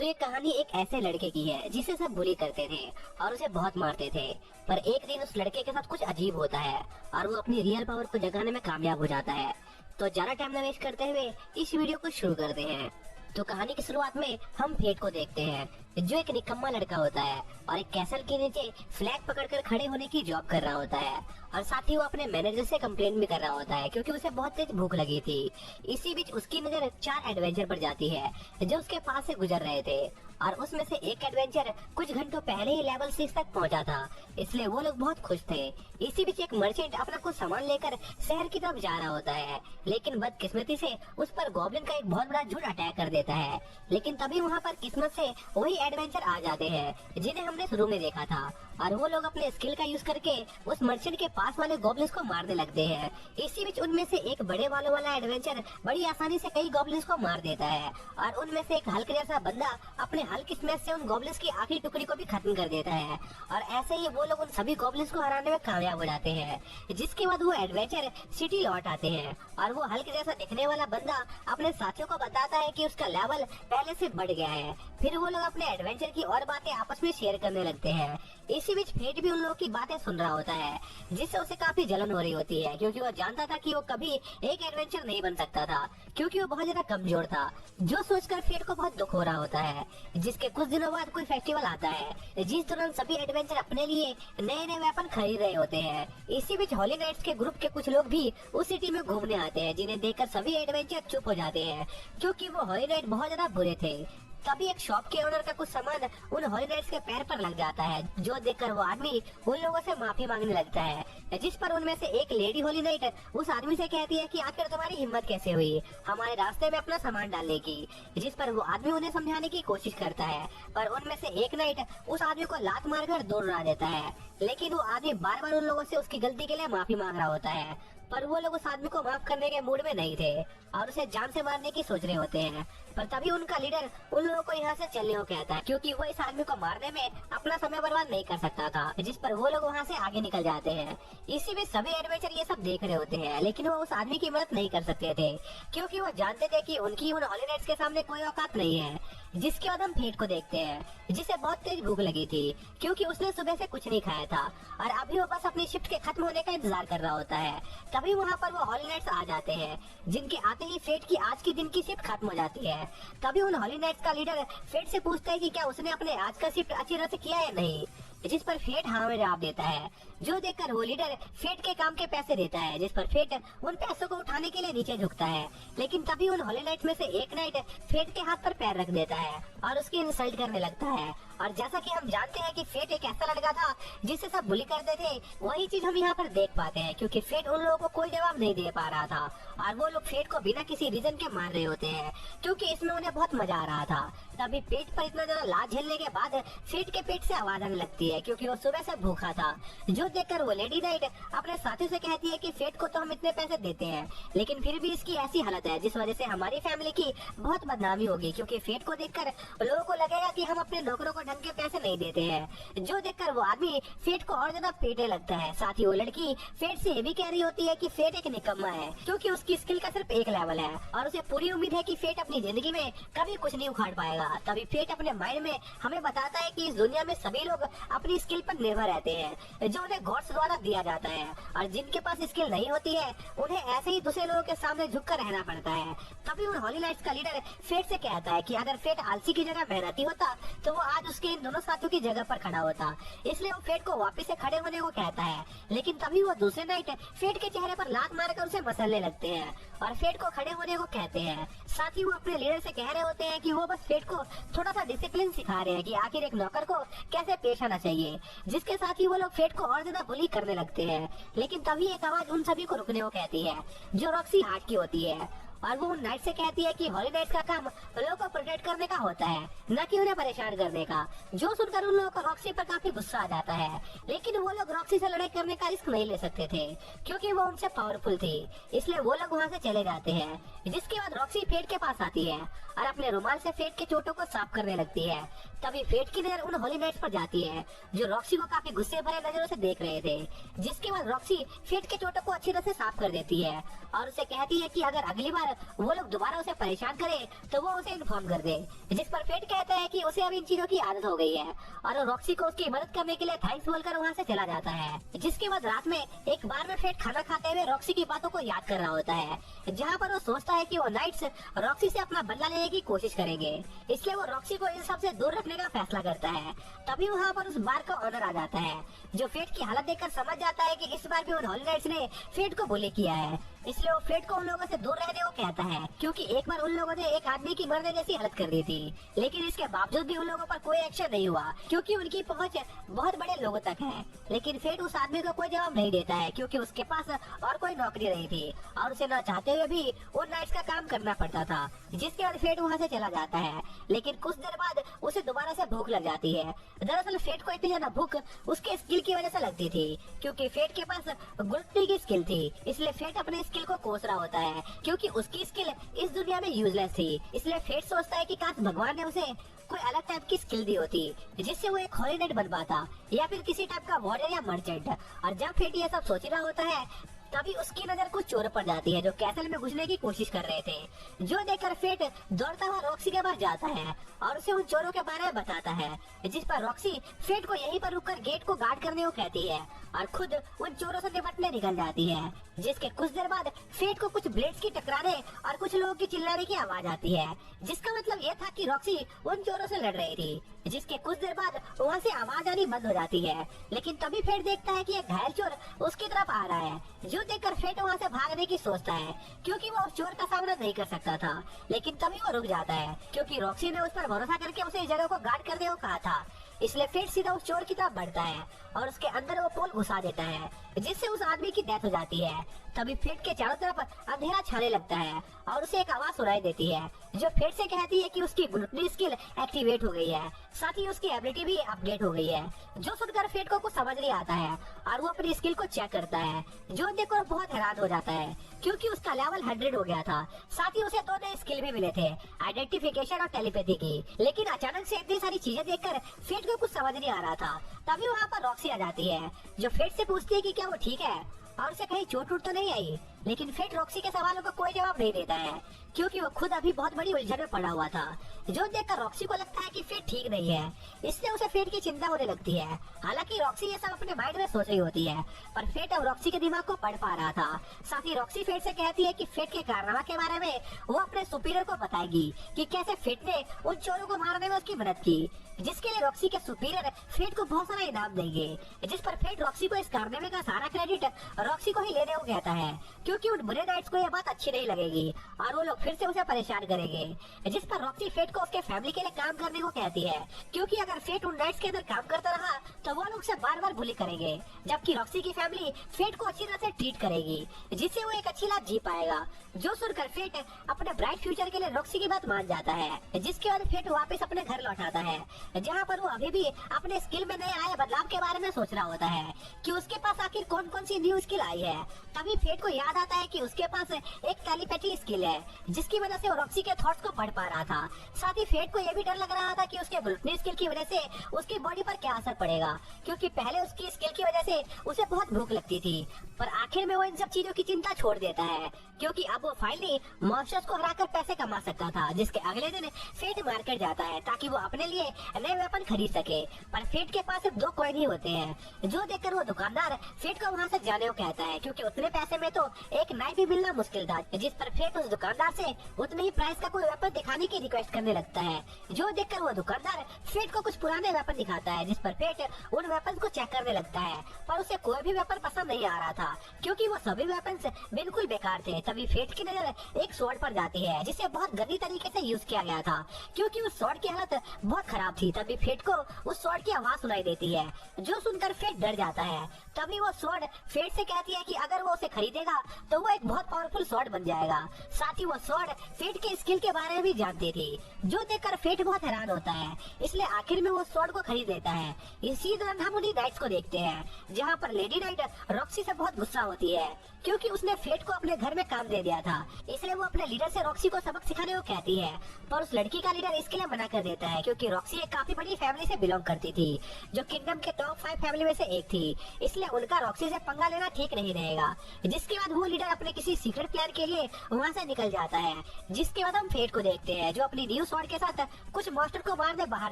तो ये कहानी एक ऐसे लड़के की है जिसे सब बुली करते थे और उसे बहुत मारते थे। पर एक दिन उस लड़के के साथ कुछ अजीब होता है और वो अपनी रियल पावर को जगाने में कामयाब हो जाता है। तो ज्यादा टाइम न वेस्ट करते हुए इस वीडियो को शुरू करते हैं। तो कहानी की शुरुआत में हम फेट को देखते हैं, जो एक निकम्मा लड़का होता है और एक कैसल के नीचे फ्लैग पकड़कर खड़े होने की जॉब कर रहा होता है और साथ ही वो अपने मैनेजर से कंप्लेन भी कर रहा होता है क्योंकि उसे बहुत तेज भूख लगी थी। इसी बीच उसकी नजर 4 एडवेंचर पर जाती है जो उसके पास से गुजर रहे थे और उसमें से एक एडवेंचर कुछ घंटों पहले ही लेवल 6 तक पहुंचा था, इसलिए वो लोग बहुत खुश थे। इसी बीच एक मर्चेंट अपना कुछ सामान लेकर शहर की तरफ जा रहा होता है, लेकिन बदकिस्मती से उस पर गॉब्लिन का एक बहुत बड़ा झुंड अटैक कर देता है। लेकिन तभी वहाँ पर किस्मत से वही एडवेंचर आ जाते हैं जिन्हें हमने शुरू में देखा था और वो लोग अपने स्किल का यूज करके उस मर्चेंट के पास वाले गॉब्लिन्स को मारने लगते हैं। इसी बीच उनमें से एक बड़े बालों वाला एडवेंचर बड़ी आसानी से कई गॉब्लिन्स को मार देता है और उनमें से एक हल्क जैसा बंदा अपने हल्क स्मैश से उन गॉब्लिन्स की आखिरी टुकड़ी को भी खत्म कर देता है और ऐसे ही वो लोग उन सभी गॉब्लिन्स को हराने में कामयाब हो जाते हैं। जिसके बाद वो एडवेंचर सिटी लौट आते हैं और वो हल्क जैसा दिखने वाला बंदा अपने साथियों को बताता है कि उसका लेवल पहले से बढ़ गया है। फिर वो लोग अपने एडवेंचर की और बातें आपस में शेयर करने लगते हैं। इसी बीच फेट भी उन लोगों की बातें सुन रहा होता है जिससे उसे काफी जलन हो रही होती है क्योंकि वो जानता था कि वो कभी एक एडवेंचर नहीं बन सकता था क्योंकि वो बहुत ज्यादा कमजोर था। जो सोचकर फेट को बहुत दुख हो रहा होता है। जिसके कुछ दिनों बाद कोई फेस्टिवल आता है जिस दौरान सभी एडवेंचर अपने लिए नए नए वेपन खरीद रहे होते हैं। इसी बीच हॉली नाइट्स के ग्रुप के कुछ लोग भी उस सिटी में घूमने आते हैं जिन्हें देखकर सभी एडवेंचर चुप हो जाते हैं क्योंकि वो हॉली नाइट बहुत ज्यादा बुरे थे। तभी एक शॉप के ओनर का कुछ सामान उन हॉली नाइट्स के पैर पर लग जाता है, जो देखकर वो आदमी उन लोगों से माफी मांगने लगता है। जिस पर उनमें से एक लेडी हॉली नाइट उस आदमी से कहती है कि आखिर तुम्हारी हिम्मत कैसे हुई हमारे रास्ते में अपना सामान डालने की। जिस पर वो आदमी उन्हें समझाने की कोशिश करता है पर उनमें से एक नाइट उस आदमी को लात मारकर दूर उड़ा देता है। लेकिन वो आदमी बार बार उन लोगों से उसकी गलती के लिए माफी मांग रहा होता है पर वो लोग उस आदमी को माफ करने के मूड में नहीं थे और उसे जान से मारने की सोच रहे होते हैं। पर तभी उनका लीडर उन लोगों को यहाँ से चलने को कहता है क्योंकि वो इस आदमी को मारने में अपना समय बर्बाद नहीं कर सकता था। जिस पर वो लोग वहाँ से आगे निकल जाते हैं। इसी में सभी एडवेंचर ये सब देख रहे होते हैं लेकिन वो उस आदमी की मदद नहीं कर सकते थे क्योंकि वो जानते थे कि उनकी उन हॉली नाइट्स के सामने कोई औकात नहीं है। जिसके बाद हम फेट को देखते हैं जिसे बहुत तेज भूख लगी थी क्योंकि उसने सुबह से कुछ नहीं खाया था और अभी वो बस अपनी शिफ्ट के खत्म होने का इंतजार कर रहा होता है। तभी वहाँ पर वो हॉली नाइट्स आ जाते हैं जिनके आते ही फेट की आज की दिन की शिफ्ट खत्म हो जाती है। तभी उन हॉली नाइट्स का लीडर फेट से पूछता है कि क्या उसने अपने आज का शिफ्ट अच्छी तरह से किया है नहीं। जिस पर फेट हाँ में जवाब देता है, जो देखकर वो लीडर फेट के काम के पैसे देता है। जिस पर फेट उन पैसों को उठाने के लिए नीचे झुकता है लेकिन तभी उन हॉली नाइट्स में से एक नाइट फेट के हाथ पर पैर रख देता है और उसकी इंसल्ट करने लगता है। और जैसा कि हम जानते हैं कि फेट एक ऐसा लड़का था जिससे सब बुली करते थे, वही चीज हम यहाँ पर देख पाते हैं क्योंकि फेट उन लोगों को कोई जवाब नहीं दे पा रहा था और वो लोग फेट को बिना किसी रीजन के मार रहे होते हैं क्योंकि इसमें उन्हें बहुत मजा आ रहा था। तभी पेट पर इतना ज्यादा लात झेलने के बाद फेट के पेट से आवाज आने लगती है क्योंकि वो सुबह से भूखा था। जो देखकर वो लेडी नाइट अपने साथी से कहती है कि फेट को तो हम इतने पैसे देते हैं लेकिन फिर भी इसकी ऐसी हालत है जिस वजह से हमारी फैमिली की बहुत बदनामी होगी क्योंकि फेट को देखकर लोगों को लगेगा कि हम अपने नौकरों को ढंग के पैसे नहीं देते हैं। जो देखकर वो आदमी फेट को और ज्यादा पेटे लगता है। साथ ही वो लड़की फेट से ये भी कह रही होती है कि फेट एक निकम्मा है क्योंकि उसकी स्किल का सिर्फ एक लेवल है और उसे पूरी उम्मीद है कि फेट अपनी जिंदगी में कभी कुछ नहीं उखाड़ पाएगा। तभी फेट अपने माइंड में हमें बताता है कि इस दुनिया में सभी लोग अपनी स्किल पर निर्भर रहते हैं जो उन्हें गॉड्स द्वारा दिया जाता है और जिनके पास स्किल नहीं होती है उन्हें ऐसे ही दूसरे लोगों के सामने झुककर रहना पड़ता है। तभी उन हॉली नाइट्स का लीडर फेट से कहता है कि अगर फेट आलसी की जगह मेहनती होता तो वो आज उसके इन दोनों साथियों की जगह पर खड़ा होता। इसलिए वो फेट को वापस से खड़े होने को कहता है लेकिन तभी वो दूसरे नाइट फेट के चेहरे पर लात मारकर उसे मसलने लगते हैं और फेट को खड़े होने को कहते हैं। साथ ही वो अपने लीडर से कह रहे होते हैं कि वो बस फेट को थोड़ा सा डिसिप्लिन सिखा रहे हैं कि आखिर एक नौकर को कैसे पेश आना चाहिए। जिसके साथ ही वो लोग फेट को और ज्यादा बुली करने लगते हैं लेकिन तभी एक आवाज उन सभी को रुकने को कहती है जो रॉक्सी हार्ट की होती है और वो उन नाइट से कहती है कि हॉली नाइट्स का काम लोगों को प्रोटेक्ट करने का होता है न कि उन्हें परेशान करने का। जो सुनकर उन लोगों को रॉक्सी पर काफी गुस्सा आ जाता है लेकिन वो लोग रॉक्सी से लड़ाई करने का रिस्क नहीं ले सकते थे क्योंकि वो उनसे पावरफुल थी। इसलिए वो लोग वहाँ से चले जाते हैं। जिसके बाद रॉक्सी फेट के पास आती है और अपने रुमाल से फेट के चोटों को साफ करने लगती है। तभी फेट की नजर उन हॉली नाइट्स पर जाती है जो रॉक्सी को काफी गुस्से भरे नजरों से देख रहे थे। जिसके बाद रॉक्सी फेट के चोटों को अच्छी तरह से साफ कर देती है और उसे कहती है कि अगर अगली बार वो लोग दोबारा उसे परेशान करे तो वो उसे इन्फॉर्म कर दे। जिस पर फेट कहता है कि उसे अब इन चीजों की आदत हो गई है और वो रॉक्सी को उसकी मदद करने के लिए थैंक्स बोलकर वहाँ से चला जाता है। जिसके बाद रात में एक बार में फेट खाना खाते हुए रॉक्सी की बातों को याद कर रहा होता है, जहाँ पर वो सोचता है कि वो नाइट्स रॉक्सी से अपना बदला लेने की कोशिश करेंगे, इसलिए वो रॉक्सी को इन सब से दूर रखने का फैसला करता है। तभी वहाँ पर उस बार का ऑनर आ जाता है, जो फेट की हालत देखकर समझ जाता है कि इस बार भी उन हॉली नाइट्स ने फेट को बुली किया है, इसलिए वो फेट को उन लोगों से दूर रहने को कहता है, क्योंकि एक बार उन लोगों ने एक आदमी की मरने जैसी हालत कर दी थी। लेकिन इसके बावजूद भी उन लोगों पर कोई एक्शन नहीं हुआ, क्योंकि उनकी पहुंच बहुत बड़े लोगों तक है। लेकिन फेट उस आदमी को कोई जवाब नहीं देता है, क्योंकि उसके पास और कोई नौकरी नहीं थी और उसे न चाहते हुए भी उन नाइट्स का काम करना पड़ता था। जिसके बाद फेट वहाँ से चला जाता है, लेकिन कुछ देर बाद उसे दोबारा से भूख लग जाती है। दरअसल फेट को इतनी ज्यादा भूख उसके स्किल की वजह से लगती थी, क्योंकि फेट के पास गुलटनी की स्किल थी, इसलिए फेट अपने स्किल को कोस रहा होता है, क्योंकि उसकी स्किल इस दुनिया में यूजलेस थी। इसलिए फेट सोचता है कि काश भगवान ने उसे कोई अलग टाइप की स्किल दी होती, जिससे वो एक हॉली नाइट बन पाता या फिर किसी टाइप का वॉरियर या मर्चेंट। और जब फेट ये सब सोच रहा होता है, तभी उसकी नजर कुछ चोर पर जाती है जो कैसल में घुसने की कोशिश कर रहे थे, जो देखकर फेट दौड़ता हुआ रॉक्सी के पास जाता है और उसे उन चोरों के बारे में बताता है। जिस पर रॉक्सी फेट को यहीं पर रुककर गेट को गार्ड करने को कहती है और खुद उन चोरों से निपटने निकल जाती है। जिसके कुछ देर बाद फेट को कुछ ब्लेड्स की टकराने और कुछ लोगों की चिल्लाने की आवाज आती है, जिसका मतलब ये था कि रॉक्सी उन चोरों से लड़ रही थी। जिसके कुछ देर बाद वहाँ से आवाज आनी बंद हो जाती है, लेकिन तभी फेट देखता है कि एक घायल चोर उसकी तरफ आ रहा है, जो देखकर फेट वहाँ से भागने की सोचता है, क्योंकि वो उस चोर का सामना नहीं कर सकता था। लेकिन तभी वो रुक जाता है, क्योंकि रॉक्सी ने उस पर भरोसा करके उसे इस जगह को गार्ड करने को कहा था। इसलिए फेट सीधा उस चोर की तरफ बढ़ता है और उसके अंदर वो पोल घुसा देता है, जिससे उस आदमी की डेथ हो जाती है। तभी फेट के चारों तरफ अंधेरा छाने लगता है और उसे एक आवाज सुनाई देती है, जो फेट से कहती है कि उसकी ग्लूटनी स्किल एक्टिवेट हो गई है, साथ ही उसकी एबिलिटी भी अपडेट हो गई है। जो सुनकर फेट को कुछ समझ नहीं आता है और वो अपनी स्किल को चेक करता है, जो देखकर बहुत हैरान हो जाता है, क्योंकि उसका लेवल 100 हो गया था। साथ ही उसे 2 नए स्किल भी मिले थे, आइडेंटिफिकेशन और टेलीपैथी की। लेकिन अचानक से इतनी सारी चीजें देखकर फेट को कुछ समझ नहीं आ रहा था। तभी वहाँ पर रॉक्सी आ जाती है, जो फेट से पूछती है कि क्या वो ठीक है और उसे कहीं चोट वोट तो नहीं आई। लेकिन फेट रॉक्सी के सवालों का कोई जवाब नहीं देता है, क्योंकि वो खुद अभी बहुत बड़ी उलझन में पड़ा हुआ था। जो देखकर रॉक्सी को लगता है कि फेट ठीक नहीं है, इसलिए उसे फेट की चिंता होने लगती है। हालांकि रॉक्सी ये सब अपने माइंड में सोच रही होती है, पर फेट अब रॉक्सी के दिमाग को पढ़ पा रहा था। साथ ही रॉक्सी फेट से कहती है कि फेट के कारनामा के बारे में वो अपने सुपीरियर को बताएगी कि कैसे फेट ने उन चोरों को मारने में उसकी मदद की, जिसके लिए रॉक्सी के सुपीरियर फेट को बहुत सारा इनाम देंगे। जिस पर फेट रॉक्सी को इस कारनामे का सारा क्रेडिट रॉक्सी को ही लेने को कहता है, क्योंकि उन बुरे नाइट्स को यह बात अच्छी नहीं लगेगी और वो लोग फिर से उसे परेशान करेंगे। जिस पर रॉक्सी फेट को उसके फैमिली के लिए काम करने को कहती है, क्योंकि अगर फेट उन नाइट्स के अंदर काम करता रहा तो वो लोग उसे बार बार बुली करेंगे, जबकि रॉक्सी की फैमिली फेट को अच्छी तरह से ट्रीट करेगी, जिससे वो एक अच्छी लाइफ जी पाएगा। जो सुनकर फेट अपने ब्राइट फ्यूचर के लिए रॉक्सी की बात मान जाता है, जिसके बाद फेट वापस अपने घर लौट आता है, जहाँ पर वो अभी भी अपने स्किल में नए आए बदलाव के बारे में सोच रहा होता है कि उसके पास आखिर कौन कौन सी न्यू स्किल आई है। तभी फेट को याद आता है कि उसके पास एक टेलीपैथी स्किल है, जिसकी वजह से वो रॉक्सी के थॉट्स को पढ़ पा रहा था। साथ ही फेट को यह भी डर लग रहा था कि उसके ग्लूटनी स्किल की वजह से उसकी बॉडी पर क्या असर पड़ेगा, क्योंकि पहले उसकी स्किल की वजह से उसे बहुत भूख लगती थी। पर आखिर में वो इन सब चीजों की चिंता छोड़ देता है, क्योंकि अब वो फाइनली मॉन्स्टर्स को हराकर पैसे कमा सकता था। जिसके अगले दिन फेट मार्केट जाता है ताकि वो अपने लिए नए वेपन खरीद सके, पर फेट के पास सिर्फ 2 कॉइन ही होते हैं। जो देखकर वो दुकानदार फेट को वहाँ से जाने को कहता है, क्योंकि उतने पैसे में तो एक नाइफ भी मिलना मुश्किल था। जिस पर फेट उस दुकानदार से उतने ही प्राइस का कोई वेपन दिखाने की रिक्वेस्ट करने लगता है। जो देखकर वो दुकानदार फेट को कुछ पुराने वेपन दिखाता है, जिस पर फेट उन वेपन को चेक करने लगता है, पर उसे कोई भी वेपन पसंद नहीं आ रहा था, क्योंकि वो सभी वेपन बिल्कुल बेकार थे। तभी फेट की नजर एक स्वॉर्ड पर जाती है, जिसे बहुत गंदी तरीके से यूज किया गया था, क्योंकि उस स्वॉर्ड की हालत बहुत खराब थी। तभी फेट को उस स्वॉर्ड की आवाज सुनाई देती है, जो सुनकर फेट डर जाता है। तभी वो स्वॉर्ड फेट से कहती है कि अगर वो उसे खरीदेगा तो वो एक बहुत पावरफुल स्वॉर्ड बन जाएगा। साथ ही वो स्वॉर्ड फेट के स्किल के बारे में भी जानती थी, जो देखकर फेट बहुत हैरान होता है, इसलिए आखिर में वो स्वॉर्ड को खरीद लेता है। इसी दौरान हम उन्हीं नाइट्स को देखते हैं, जहाँ पर लेडी नाइट रॉक्सी से बहुत गुस्सा होती है, क्योंकि उसने फेट को अपने घर में काम दे दिया था। इसलिए वो अपने लीडर से रॉक्सी को सबक सिखाने को कहती है, पर उस लड़की का लीडर इसके लिए मना कर देता है, क्योंकि रॉक्सी एक काफी बड़ी फैमिली से बिलोंग करती थी, जो किंगडम के टॉप 5 फैमिली में से एक थी, इसलिए उनका रॉक्सी से पंगा लेना ठीक नहीं रहेगा। जिसके बाद वो लीडर अपने किसी सीक्रेट प्लान के लिए वहाँ से निकल जाता है, जिसके बाद हम फेट को देखते हैं जो अपनी न्यू स्वॉर्ड के साथ कुछ मॉन्स्टर को मारने बाहर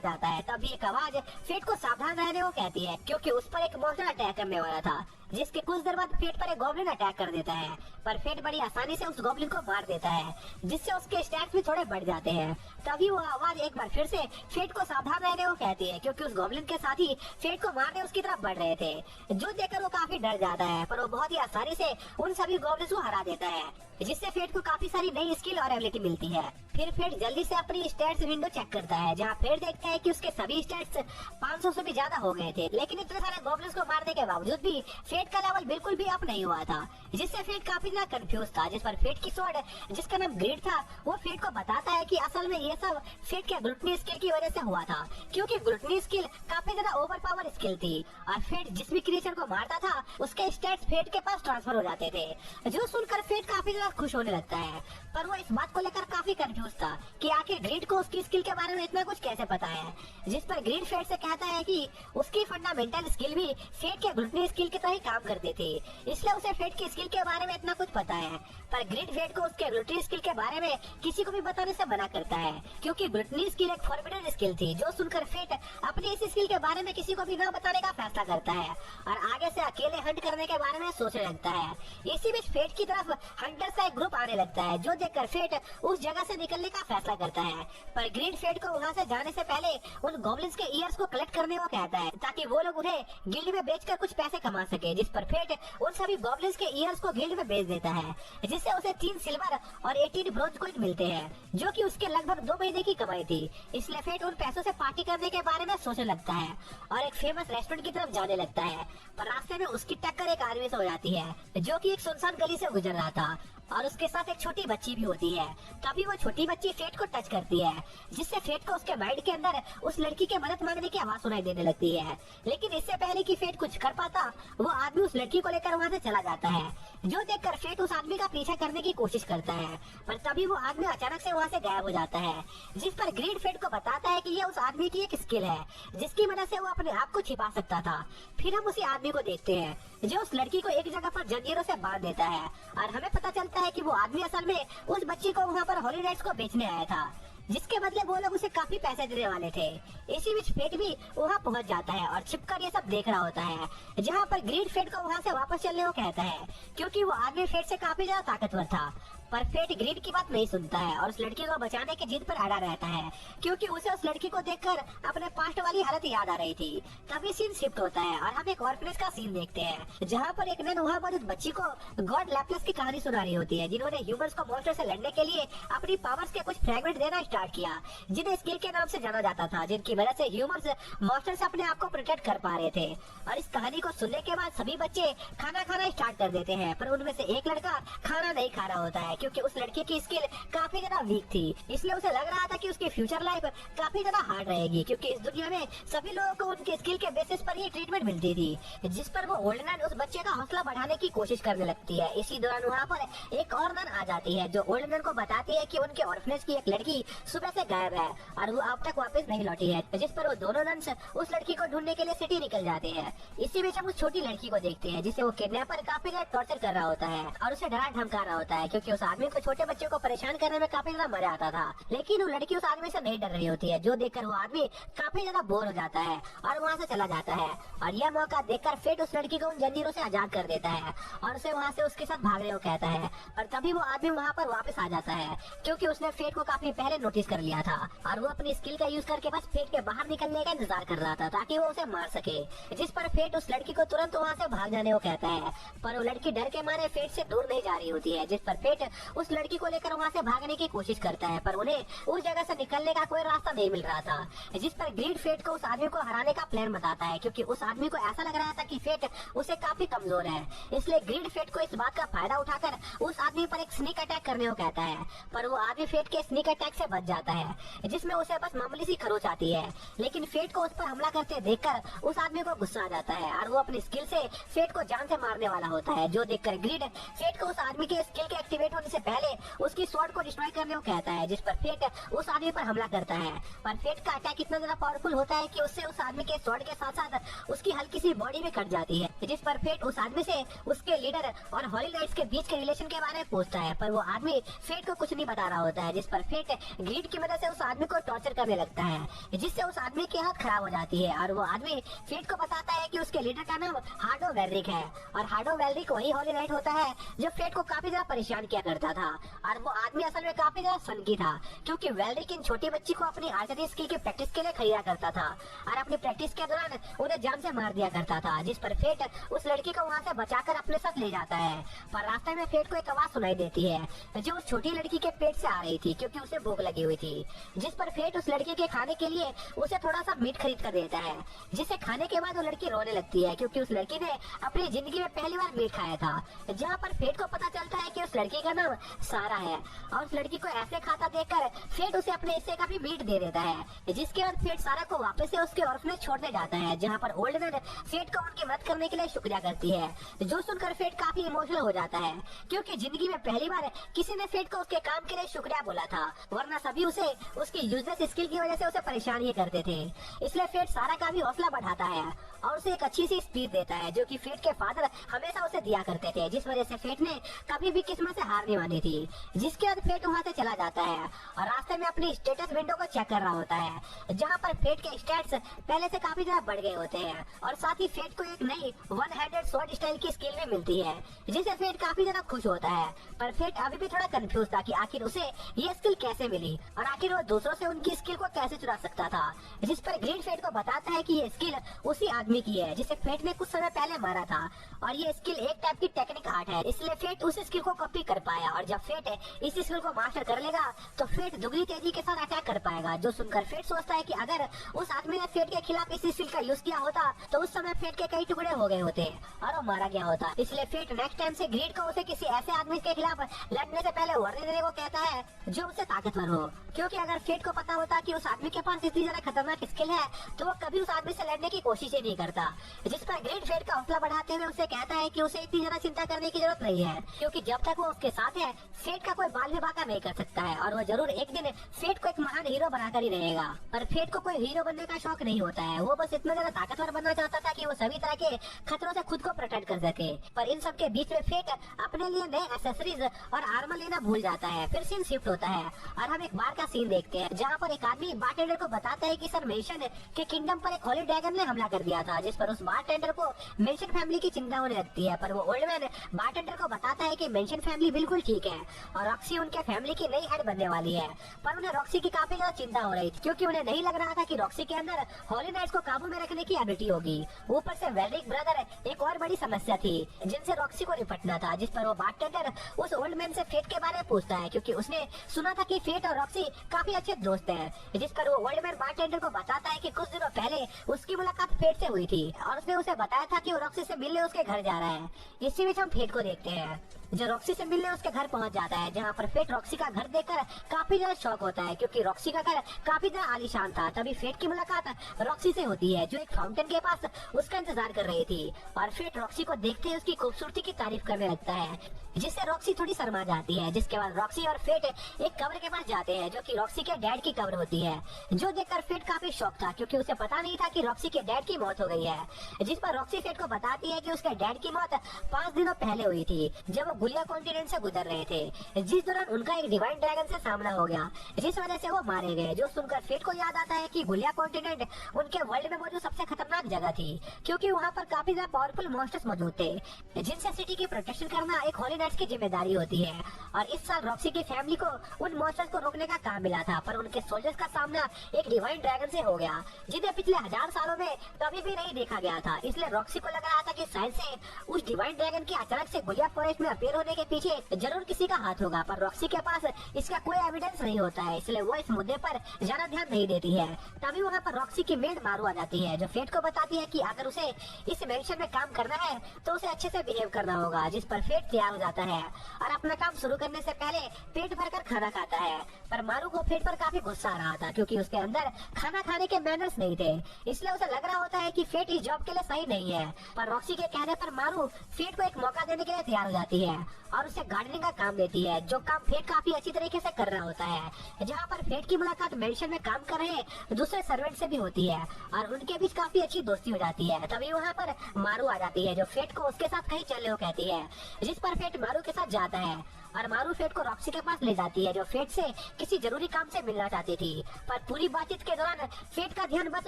जाता है। तभी एक आवाज फेट को सावधान रहने को कहती है, क्योंकि उस पर एक मॉन्स्टर अटैक करने वाला था, जिसके कुछ देर बाद फेट पर एक गॉब्लिन अटैक कर देता है। पर फेट बड़ी आसानी से उस गॉब्लिन को मार देता है, जिससे उसके स्टैट्स भी थोड़े बढ़ जाते हैं। तभी वो आवाज एक बार फिर से फेट को सावधान रहने को कहती है, क्योंकि उस गॉब्लिन के साथ ही फेट को मारने उसकी तरफ बढ़ रहे थे, जो देखकर वो काफी डर जाता है। पर वो बहुत ही आसानी से उन सभी गॉब्लिन्स को हरा देता है, जिससे फेट को काफी सारी नई स्किल और एबिलिटी मिलती है। फिर फेट जल्दी से अपनी स्टैट्स विंडो चेक करता है, जहाँ फेट देखता है कि उसके सभी स्टैट्स 500 से भी ज्यादा हो गए थे, लेकिन इतने सारे गॉब्लिन्स को मारने के बावजूद भी फेट का लेवल बिल्कुल भी अप नहीं हुआ था, जिससे फेट काफी ज्यादा कंफ्यूज था। जिस पर फेट की स्वॉर्ड, जिसका नाम ग्रिड था, वो फेट को बताता है कि असल में ये सब फेट के ग्लूटनी स्किल की वजह से हुआ था, क्योंकि ग्लूटनी स्किल काफी ज्यादा ओवर पावर स्किल थी और फेट जिस भी क्रिएचर को मारता था उसके स्टैट्स फेट के पास ट्रांसफर हो जाते थे, जो सुनकर फेट काफी ज्यादा खुश होने लगता है। पर वो इस बात को लेकर काफी कंफ्यूज था कि आखिर ग्रिड को उसकी स्किल के बारे में इतना कुछ कैसे पता है। जिस पर ग्रिड फेट से कहता है कि उसकी फंडामेंटल स्किल भी फेट के ग्लूटनी स्किल की तरह ही काम करती थी, इसलिए उसे फेट की स्किल के बारे में इतना कुछ पता है। पर ग्रिड फेट को उसके ग्लूटनी स्किल के बारे में किसी को भी बताने से मना करता है, क्योंकि ग्लूटनी स्किल एक फॉरबिडन स्किल थी, जो सुनकर फेट अपनी इस स्किल के बारे में किसी को भी न बताने का फैसला करता है और आगे से अकेले हंट करने के बारे में सोचने लगता है। इसी बीच फेट की तरफ हंटर्स का एक ग्रुप आने लगता है, जो देखकर फेट उस जगह से निकलने का फैसला करता है। पर ग्रिड फेट को वहाँ से जाने से पहले उन गॉब्लिन्स के ईयर्स को कलेक्ट करने को कहता है, ताकि वो लोग उन्हें गिल्ड में बेचकर कुछ पैसे कमा सके। जिस पर फेट उन सभी गॉब्लिन्स के ईयर्स को गिल्ड में बेच देता है, जिससे उसे 3 सिल्वर और 18 ब्रोंज कॉइन मिलते हैं, जो कि उसके लगभग 2 महीने की कमाई थी। इसलिए फेट उन पैसों से पार्टी करने के बारे में सोचने लगता है और एक फेमस रेस्टोरेंट की तरफ जाने लगता है। पर रास्ते में उसकी टक्कर एक आदमी से हो जाती है, जो कि एक सुनसान गली से गुजर रहा था और उसके साथ एक छोटी बच्ची भी होती है। तभी वो छोटी बच्ची फेट को टच करती है, जिससे फेट को उसके माइंड के अंदर उस लड़की के मदद मांगने की आवाज सुनाई देने लगती है। लेकिन इससे पहले कि फेट कुछ कर पाता, वो आदमी उस लड़की को लेकर वहाँ से चला जाता है, जो देखकर फेट उस आदमी का पीछा करने की कोशिश करता है। पर तभी वो आदमी अचानक से वहाँ से गायब हो जाता है, जिस पर ग्रीड फेट को बताता है कि ये उस आदमी की एक स्किल है, जिसकी मदद से वो अपने आप को छिपा सकता था। फिर हम उसी आदमी को देखते हैं जो उस लड़की को एक जगह पर जंजीरों से बांध देता है और हमें पता चलता है कि वो आदमी असल में उस बच्ची को वहाँ पर हॉली नाइट्स को बेचने आया था, जिसके बदले वो लोग उसे काफी पैसे देने वाले थे। इसी बीच फेट भी वहाँ पहुँच जाता है और छिपकर ये सब देख रहा होता है, जहाँ पर ग्रीड फेट को वहाँ से वापस चलने को कहता है, क्योंकि वो आदमी फेट से काफी ज्यादा ताकतवर था। पर फेट ग्रीड की बात नहीं सुनता है और उस लड़की को बचाने की जिद पर अड़ा रहता है, क्योंकि उसे उस लड़की को देखकर अपने पास्ट वाली हालत याद आ रही थी। तभी सीन शिफ्ट होता है और हम एक ऑर्फनेज का सीन देखते हैं, जहाँ पर एक नन वहाँ मौजूद बच्ची को गॉड लैपलेस की कहानी सुना रही होती है, जिन्होंने ह्यूमंस को मॉन्स्टर से लड़ने के लिए अपनी पावर्स के कुछ फ्रैगमेंट देना स्टार्ट किया, जिन्हें स्किल के नाम से जाना जाता था, जिनकी वजह से ह्यूमंस मॉन्स्टर से अपने आप को प्रोटेक्ट कर पा रहे थे। और इस कहानी को सुनने के बाद सभी बच्चे खाना खाना स्टार्ट कर देते हैं, पर उनमें से एक लड़का खाना नहीं खा रहा होता है, क्योंकि उस लड़के की स्किल काफी ज्यादा वीक थी। इसलिए उसे लग रहा था कि उसकी फ्यूचर लाइफ काफी ज्यादा हार्ड रहेगी, क्योंकि इस दुनिया में सभी लोगों को उनके स्किल के बेसिस पर ही ट्रीटमेंट मिलती थी। जिस पर वो ओल्ड नन उस बच्चे का हौसला बढ़ाने की कोशिश करने लगती है। इसी दौरान वहाँ पर एक और नन आ जाती है, जो ओल्ड नन को बताती है कि उनके ऑर्फनेज की एक लड़की सुबह से गायब है और वो अब तक वापस नहीं लौटी है। जिस पर वो दोनों नन्स उस लड़की को ढूंढने के लिए सिटी निकल जाते हैं। इसी बीच हम उस छोटी लड़की को देखते हैं, जिसे वो किडनैपर काफी ज्यादा टॉर्चर कर रहा होता है और उसे डरा धमका रहा होता है, क्योंकि उस आदमी को छोटे बच्चे को परेशान करने में काफी ज्यादा मजा आता था। लेकिन वो लड़की उस आदमी से नहीं डर रही होती है, जो देखकर वो आदमी काफी ज्यादा बोर हो जाता है और वहाँ से चला जाता है। और यह मौका देखकर फेट उस लड़की को उन जंजीरों से आजाद कर देता है और उसे वहाँ से उसके साथ भागने को कहता है। और तभी वो आदमी वहाँ पर वापस आ जाता है, क्योंकि उसने फेट को काफी पहले नोटिस कर लिया था और वो अपनी स्किल का यूज करके बस फेट के बाहर निकलने का इंतजार कर रहा था, ताकि वो उसे मार सके। जिस पर फेट उस लड़की को तुरंत वहाँ से भाग जाने को कहता है, पर वो लड़की डर के मारे फेट से दूर नहीं जा रही होती है। जिस पर फेट उस लड़की को लेकर वहाँ से भागने की कोशिश करता है, पर उन्हें उस जगह से निकलने का कोई रास्ता नहीं मिल रहा था। जिस पर ग्रीड फेट को उस आदमी को हराने का प्लान बताता है, क्योंकि उस आदमी को ऐसा लग रहा था कि फेट उसे काफी कमजोर है। इसलिए ग्रीड फेट को इस बात का फायदा उठाकर उस आदमी पर एक स्नीक अटैक करने को कहता है, पर वो आदमी फेट के स्नीक अटैक से बच जाता है, जिसमें उसे बस मामूली सी खरोच आती है। लेकिन फेट को उस पर हमला करते देखकर उस आदमी को गुस्सा आ जाता है और वो अपनी स्किल से फेट को जान से मारने वाला होता है, जो देखकर ग्रीड फेट को उस आदमी के स्किल के एक्टिवेट होने से पहले उसकी स्वॉर्ड को डिस्ट्रॉय करने को कहता है, जिस पर फेट उस आदमी पर हमला करता है। पर फेट का अटैक इतना ज्यादा पावरफुल होता है कि उससे उस आदमी के स्वॉर्ड के साथ साथ उसकी हल्की सी बॉडी भी कट जाती है, जिस पर फेट उस आदमी से उसके लीडर और हॉली नाइट्स के बीच के रिलेशन के बारे में पूछता है। पर वो आदमी फेट को कुछ नहीं बता रहा होता है, जिस पर फेट ग्रीड की मदद से उस आदमी को टॉर्चर करने लगता है, जिससे उस आदमी की हालत खराब हो जाती है। और वो आदमी फेट को बताता है कि उसके लीडर का नाम हार्डो वेलरिक है, और हार्डो वेलरिक वही हॉली नाइट होता है जो फेट को काफी ज्यादा परेशान किया करता था। और वो आदमी असल में काफी ज्यादा सनकी था, क्योंकि वेलरिक इन छोटी बच्ची को अपनी आर्चरी स्किल की प्रैक्टिस के लिए खरीदा करता था और अपनी प्रैक्टिस के दौरान उन्हें जान से मार दिया करता था, जिस पर फेट उस लड़की को वहाँ से बचाकर अपने साथ ले जाता है। पर रास्ते में फेट को एक आवाज सुनाई देती है जो उस छोटी लड़की के पेट से आ रही थी, क्योंकि उसे भूख लगी हुई थी, जिस पर फेट उस लड़की के खाने के लिए उसे थोड़ा सा मीट खरीद कर देता है, जिसे खाने के बाद वो लड़की रोने लगती है, क्योंकि उस लड़की ने अपनी जिंदगी में पहली बार मीट खाया था। जहाँ पर फेट को पता चलता है कि उस लड़की का नाम सारा है, और उस लड़की को ऐसे खाता देखकर फेट उसे अपने हिस्से का भी मीट दे देता है, जिसके बाद फेट सारा को वापस से उसके ऑर्फनेज छोड़ने जाता है, जहाँ पर ओल्ड मैन फेट को उनकी मदद करने के लिए शुक्रिया करती है, जो सुनकर फेट काफी इमोशनल हो जाता है, क्योंकि जिंदगी में पहली बार किसी ने फेट को उसके काम के लिए शुक्रिया बोला था, वरना सभी उसे उसकी यूजलेस स्किल की वजह से उसे परेशान ही करते थे। इसलिए फेट सारा का भी हौसला बढ़ाता है और उसे एक अच्छी सी स्पीच देता है, जो कि फेट के फादर हमेशा उसे दिया करते थे, जिस वजह से फेट ने कभी भी किस्मत से हार नहीं मानी थी। जिसके बाद फेट वहाँ से चला जाता है और रास्ते में अपनी स्टेटस विंडो को चेक कर रहा होता है, जहाँ पर फेट के स्टेट्स पहले से काफी ज्यादा बढ़ गए होते हैं, और साथ ही फेट को एक नई वन हैंडेड स्वॉर्ड स्टाइल की स्किल भी मिलती है, जिससे फेट काफी ज्यादा खुश होता है। पर फेट अभी भी थोड़ा कंफ्यूज था कि आखिर उसे ये स्किल कैसे मिली और आखिर वो दूसरों से उनकी स्किल को कैसे चुरा सकता था, जिस पर ग्रीड फेट को बताता है कि ये स्किल उसी आदमी की है जिसे फेट ने कुछ समय पहले मारा था, और ये स्किल एक टाइप की टेक्निक आर्ट है, इसलिए फेट उस स्किल को कॉपी कर पाया, और जब फेट इस स्किल को मास्टर कर लेगा तो फेट दुगनी तेजी के साथ अटैक कर पाएगा। जो सुनकर फेट सोचता है कि अगर उस आदमी ने फेट के खिलाफ इस स्किल का यूज किया होता तो उस समय फेट के कई टुकड़े हो गए होते और वो मारा गया होता। इसलिए फेट नेक्स्ट टाइम से ग्रीड को उसे किसी ऐसे आदमी के खिलाफ लड़ने से पहले वार्निंग देने को कहता है जो उससे ताकतवर हो, क्योंकि अगर फेट को पता होता कि उस आदमी के पास इतनी ज्यादा खतरनाक स्किल है तो वो कभी उस आदमी से लड़ने की कोशिश ही नहीं करता। जिस पर ग्रीड फेट का हौसला बढ़ाते हुए उसे कहता है कि उसे इतनी ज्यादा चिंता करने की जरूरत नहीं है, क्योंकि जब तक वो उसके साथ है फेट का कोई बाल भी बाका नहीं कर सकता है, और वो जरूर एक दिन फेट को एक महान हीरो बनाकर ही रहेगा। पर फेट को कोई हीरो बनने का शौक नहीं होता है, वो बस इतना ज्यादा ताकतवर बनना चाहता था कि वो सभी तरह के खतरों से खुद को प्रोटेक्ट कर सके। पर इन सब के बीच में फेट अपने लिए नए एक्सेसरीज और आर्मर लेना भूल जाता है। फिर सीन शिफ्ट होता है और हम एक बार का सीन देखते हैं, जहाँ पर एक आदमी बारटेंडर को बताता है कि सर मेंशन के किंगडम पर एक हॉली ड्रैगन ने हमला कर दिया था, जिस पर उस बारटेंडर को मेंशन फैमिली की चिंता होने लगती है। पर वो ओल्ड मैन बारटेंडर को बताता है कि मेंशन फैमिली बिल्कुल ठीक है और रॉक्सी उनके फैमिली की नई हेड बनने वाली है। पर उन्हें रॉक्सी की काफी ज्यादा चिंता हो रही थी, क्योंकि उन्हें नहीं लग रहा था कि रॉक्सी के अंदर हॉली नाइट्स को काबू में रखने की एबिलिटी होगी। ऊपर से वेलरिक ब्रदर एक और बड़ी समस्या थी जिनसे रॉक्सी को निपटना था, जिस पर वो बारटेंडर उस ओल्ड मैन से फेट के बारे में पूछता है, क्योंकि उसने सुना था कि फेट और रॉक्सी काफी अच्छे दोस्त हैं। जिस पर वो ओल्ड मैन बारटेंडर को बताता है कि कुछ दिनों पहले उसकी मुलाकात फेट से हुई थी और उसने उसे बताया था कि वो रॉक्सी से मिलने उसके घर जा रहा है। इसी बीच हम फेट को देखते हैं जो रॉक्सी से मिलने उसके घर पहुंच जाता है, जहां पर फेट रॉक्सी का घर देखकर काफी ज्यादा शॉक होता है, क्योंकि रॉक्सी का घर काफी ज्यादा आलीशान था। तभी फेट की मुलाकात रॉक्सी से होती है, जो एक फाउंटेन के पास उसका इंतजार कर रही थी, और फेट रॉक्सी को देखते ही उसकी खूबसूरती की तारीफ करने लगता है, जिससे रॉक्सी थोड़ी शर्मा जाती है। जिसके बाद रॉक्सी और फेट एक कब्र के पास जाते हैं, जो कि रॉक्सी के डैड की कब्र होती है, जो देखकर फेट काफी शॉक था, क्योंकि उसे पता नहीं था कि रॉक्सी के डैड की मौत हो गई है। जिस पर रॉक्सी फेट को बताती है कि उसके डैड की मौत 5 दिनों पहले हुई थी, जब वो गुलिया कॉन्टिनेंट से गुजर रहे थे, जिस दौरान उनका एक डिवाइन ड्रैगन से सामना हो गया, जिस वजह से वो मारे गए। जो सुनकर फेट को याद आता है कि गुलिया कॉन्टिनेंट उनके वर्ल्ड में मौजूद सबसे खतरनाक जगह थी, क्योंकि वहाँ पर काफी ज्यादा पावरफुल मॉन्स्टर्स मौजूद थे, जिनसे सिटी की प्रोटेक्शन करना एक हॉली नाइट्स की जिम्मेदारी होती है। और इस साल रॉक्सी की फैमिली को उन मॉन्स्टर्स को रोकने का काम मिला था, पर उनके सोल्जर्स का सामना एक डिवाइन ड्रैगन से हो गया, जिन्हें पिछले 1000 सालों में कभी भी नहीं देखा गया था। इसलिए रॉक्सी को लग रहा था कि शायद से उस डिवाइन ड्रैगन के अचानक से गुलिया फॉरेस्ट में अपीयर होने के पीछे जरूर किसी का हाथ होगा, पर रॉक्सी के पास इसका कोई एविडेंस नहीं होता है, इसलिए वो इस मुद्दे पर ज्यादा ध्यान नहीं देती है। तभी वहाँ पर रॉक्सी की मेड मारू आ जाती है, जो फेट को बताती है कि अगर उसे इस मेंशन में काम करना है तो उसे अच्छे से बिहेव करना होगा। जिस पर फेट तैयार हो जाता है और अपना काम शुरू करने से पहले पेट भरकर खाना खाता है। पर मारू को फेट पर काफी गुस्सा आ रहा था, क्योंकि उसके अंदर खाना खाने के मैनर्स नहीं थे, इसलिए उसे लग रहा होता है कि फेट इस जॉब के लिए सही नहीं है। पर रॉक्सी के कहने पर मारू फेट को एक मौका देने के लिए तैयार हो जाती है, और उसे गार्डनिंग का काम देती है, जो काम फेट काफी अच्छी तरीके से कर रहा होता है। जहाँ पर फेट की मुलाकात मेंशन में काम कर रहे दूसरे सर्वेंट से भी होती है और उनके बीच काफी अच्छी दोस्ती हो जाती है। तभी वहाँ पर मारू आ जाती है, जो फेट को उसके साथ कहीं चलने को कहती है, जिस पर फेट मारू के साथ जाता है और मारू फेट को रॉक्सी के पास ले जाती है, जो फेट से किसी जरूरी काम से मिलना चाहती थी। पर पूरी बातचीत के दौरान फेट का ध्यान बस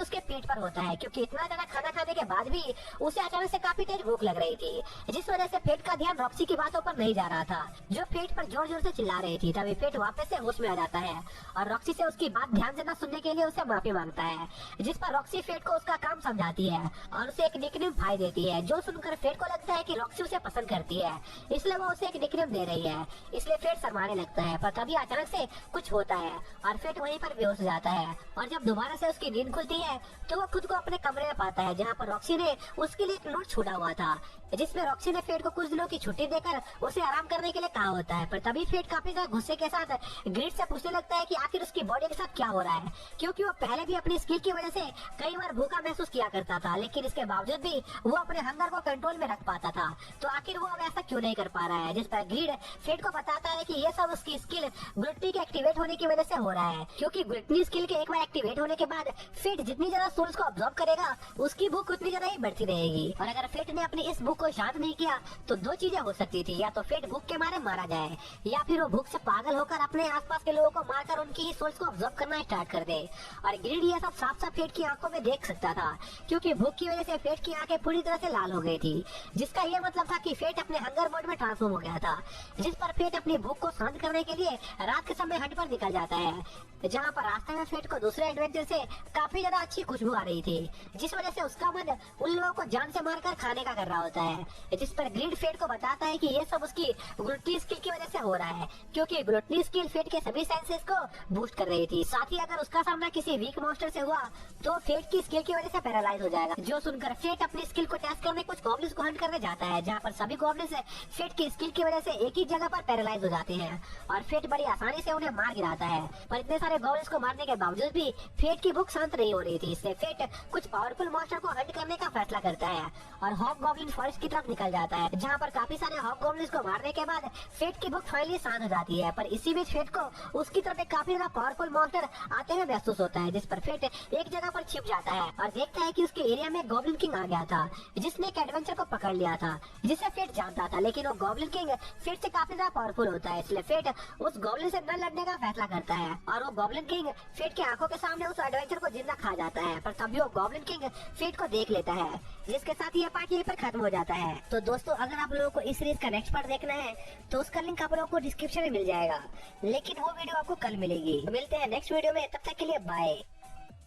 उसके पेट पर होता है, क्योंकि इतना ज्यादा खाना खाने के बाद भी उसे अचानक से काफी तेज भूख लग रही थी, जिस वजह से फेट का ध्यान रॉक्सी की बातों पर नहीं जा रहा था, जो फेट पर जोर जोर से चिल्ला रही थी। तभी फेट वापस से होश में आ जाता है और रॉक्सी से उसकी बात ध्यान से न सुनने के लिए उसे माफी मांगता है, जिस पर रॉक्सी फेट को उसका काम समझाती है और उसे एक निकनेम भाई देती है, जो सुनकर फेट को लगता है कि रॉक्सी उसे पसंद करती है, इसलिए वो उसे एक निकनेम दे रही है। इसलिए फेट शर्माने लगता है, पर तभी अचानक से कुछ होता है और फेट वहीं पर बेहोश हो जाता है। और जब दोबारा से उसकी नींद खुलती है तो वो खुद को अपने कमरे में पाता है, जहाँ पर रॉक्सी ने उसके लिए एक नोट छोड़ा हुआ था, जिसमें रॉक्सी ने फेट को कुछ दिनों की छुट्टी देकर उसे आराम करने के लिए कहा होता है। पर तभी फेट काफी ज्यादा गुस्से के साथ ग्रिड से पूछने लगता है कि आखिर उसकी बॉडी के साथ क्या हो रहा है, क्योंकि वो पहले भी अपनी स्किल की वजह से कई बार भूखा महसूस किया करता था, लेकिन इसके बावजूद भी वो अपने हंगर को कंट्रोल में रख पाता था। तो आखिर वो अब ऐसा क्यों नहीं कर पा रहा है, जिस पर ग्रिड फेट को बताता है कि ये सब उसकी स्किल ग्लूटनी के एक्टिवेट होने की वजह से हो रहा है, क्योंकि ग्लूटनी स्किल के एक बार एक्टिवेट होने के बाद फेट जितनी ज्यादा सोल्स को अब्सॉर्ब करेगा उसकी भूख उतनी ज्यादा ही बढ़ती रहेगी। और अगर फेट ने अपनी इस भूख को शांत नहीं किया तो दो चीजें हो सकती थी, या तो फेट भूख के मारे मारा जाए या फिर वो भूख से पागल होकर अपने आसपास के लोगों को मारकर उनकी ही सोल्स को अब्सॉर्ब करना स्टार्ट कर दे। और ग्रिड ये सब साफ साफ फेट की आंखों में देख सकता था, क्योंकि भूख की वजह से फेट की आंखें पूरी तरह से लाल हो गई थी, जिसका ये मतलब था कि फेट अपने हंगर मोड में ट्रांसफॉर्म हो गया था। जिस पर फेट अपनी भूख को शांत करने के लिए रात के समय हट पर निकल जाता है, जहाँ पर रास्ते में फेट को दूसरे एडवेंचर से काफी ज्यादा अच्छी खुशबू आ रही थी, जिस वजह से उसका मन उन लोगों को जान से मारकर खाने का कर रहा होता है। जिस पर ग्रिड फेट को बताता है कि ये सब उसकी ग्लूटनी स्किल की वजह से हो रहा है, क्योंकि ग्लूटनी स्किल फेट के सभी सेंसेस को बूस्ट कर रही थी। साथ ही अगर उसका सामना किसी वीक मॉन्स्टर से हुआ तो फेट की स्किल की वजह से पैरालाइज हो जाएगा। जो सुनकर फेट अपनी स्किल को टेस्ट करने कुछ गॉब्लिन्स को हंट करने जाता है, जहाँ पर सभी गॉब्लिन्स फेट की स्किल की वजह से एक ही जगह पर पैरालाइज हो जाते हैं और फेट बड़ी आसानी से उन्हें मार गिराता है। पर इतने सारे गॉब्लिन्स को मारने के बावजूद भी फेट की भूख शांत नहीं हो रही थी, इससे फेट कुछ पावरफुल मॉन्स्टर को हंट करने का फैसला करता है और हॉक गॉब्लिन फॉरेस्ट की तरफ निकल जाता है, जहाँ पर काफी सारे हॉक गॉब्लिन्स को मारने के बाद फेट की भूख फाइनली शांत हो जाती है। पर इसी बीच फेट को उसकी तरफ एक काफी ज्यादा पावरफुल मॉन्स्टर आते हुए महसूस होता है, जिस पर फेट एक जगह पर छिप जाता है और देखता है कि उसके एरिया में गॉब्लिन किंग आ गया था, जिसने एक एडवेंचर को पकड़ लिया था, जिसे फेट जानता था। लेकिन वो गॉब्लिन किंग फेट से काफी ज्यादा पावरफुल होता है, इसलिए फेट उस गॉब्लिन से न लड़ने का फैसला करता है और वो गॉब्लिन किंग फेट के आंखों के सामने उस एडवेंचर को जिंदा खा जाता है। पर तभी वो गॉब्लिन किंग फेट को देख लेता है, जिसके साथ ये पार्ट यहीं पर खत्म हो जाता है। तो दोस्तों, अगर आप लोगों को इस सीरीज का नेक्स्ट पार्ट देखना है तो उसका लिंक आप लोगों को डिस्क्रिप्शन में मिल जाएगा, लेकिन वो वीडियो आपको कल मिलेगी। मिलते हैं नेक्स्ट वीडियो में, तब तक के लिए बाय।